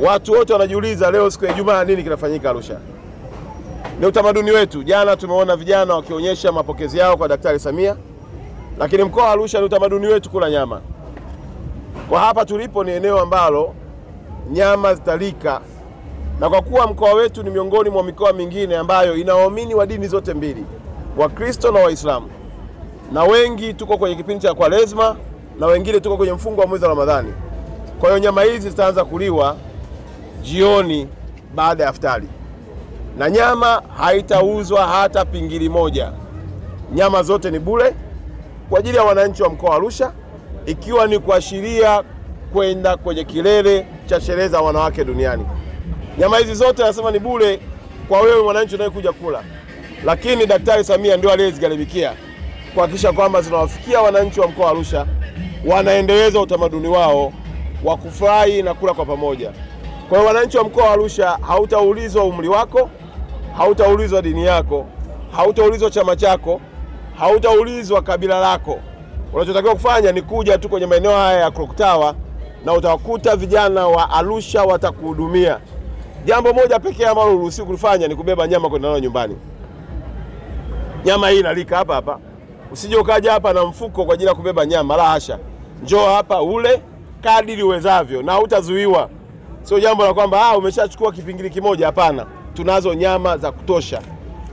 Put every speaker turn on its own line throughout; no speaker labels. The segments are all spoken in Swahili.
Watu wote wanajiuliza leo siku ya Ijumaa nini kinafanyika Arusha. Ni utamaduni wetu. Jana tumeona vijana wakionyesha mapokezi yao kwa Daktari Samia. Lakini mkoa wa Arusha ni utamaduni wetu kula nyama. Kwa hapa tulipo ni eneo ambalo nyama zitalika. Na kwa kuwa mkoa wetu ni miongoni mwa mikoa mingine ambayo ina waumini wa dini zote mbili, Wakristo na Waislamu. Na wengi tuko kwenye kipindi cha Kwaresma na wengine tuko kwenye mfungo wa mwezi wa Ramadhani. Kwa hiyo nyama hizi zitaanza kuliwa jioni baada ya iftari. Na nyama haitauzwa hata pingili moja. Nyama zote ni bure kwa ajili ya wananchi wa mkoa wa Arusha, ikiwa ni kuashiria kwenda kwenye kilele cha sherehe za wanawake duniani. Nyama hizi zote nasema ni bure kwa wewe mwananchi unayekuja kula. Lakini Daktari Samia ndio aliyezigharimikia kuhakikisha kwamba zinawafikia wananchi wa mkoa wa Arusha, wanaendeleza utamaduni wao wa kufurahi na kula kwa pamoja. Kwa hiyo wananchi wa mkoa wa Arusha, hautaulizwa umri wako, hautaulizwa dini yako, hautaulizwa chama chako, hautaulizwa kabila lako. Unachotakiwa kufanya ni kuja tu kwenye maeneo haya ya Clock Tower na utakuta vijana wa Arusha watakuhudumia. Jambo moja pekee ambalo uruhusiwi kufanya ni kubeba nyama kwenda nayo nyumbani. Nyama hii inalika hapa hapa. Usije ukaja hapa na mfuko kwa ajili ya kubeba nyama, la hasha. Njoo hapa ule kadiri uwezavyo na hutazuiwa. Sio jambo la kwamba umeshachukua kipingili kimoja, hapana. Tunazo nyama za kutosha.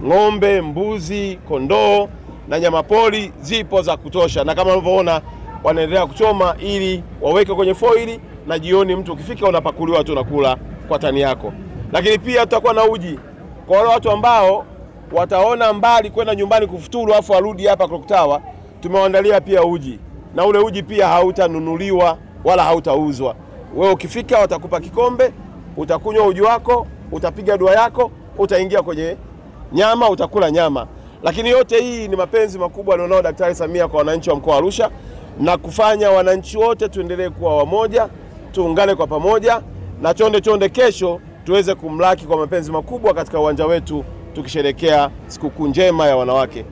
Ng'ombe, mbuzi, kondoo na nyama pori zipo za kutosha. Na kama unavyoona wanaendelea kuchoma ili waweke kwenye foili na jioni mtu ukifika unapakuliwa tu unakula kwa tani yako. Lakini pia tutakuwa na uji. Kwa wale watu ambao wataona mbali kwenda nyumbani kufuturu afu warudi hapa Clock Tower, tumewaandalia pia uji. Na ule uji pia hautanunuliwa wala hautauzwa. Wewe ukifika watakupa kikombe, utakunywa uji wako, utapiga dua yako, utaingia kwenye nyama, utakula nyama. Lakini yote hii ni mapenzi makubwa alionao Daktari Samia kwa wananchi wa mkoa wa Arusha, na kufanya wananchi wote tuendelee kuwa wamoja, tuungane kwa pamoja, na chonde kesho tuweze kumlaki kwa mapenzi makubwa katika uwanja wetu tukisherehekea sikukuu njema ya wanawake.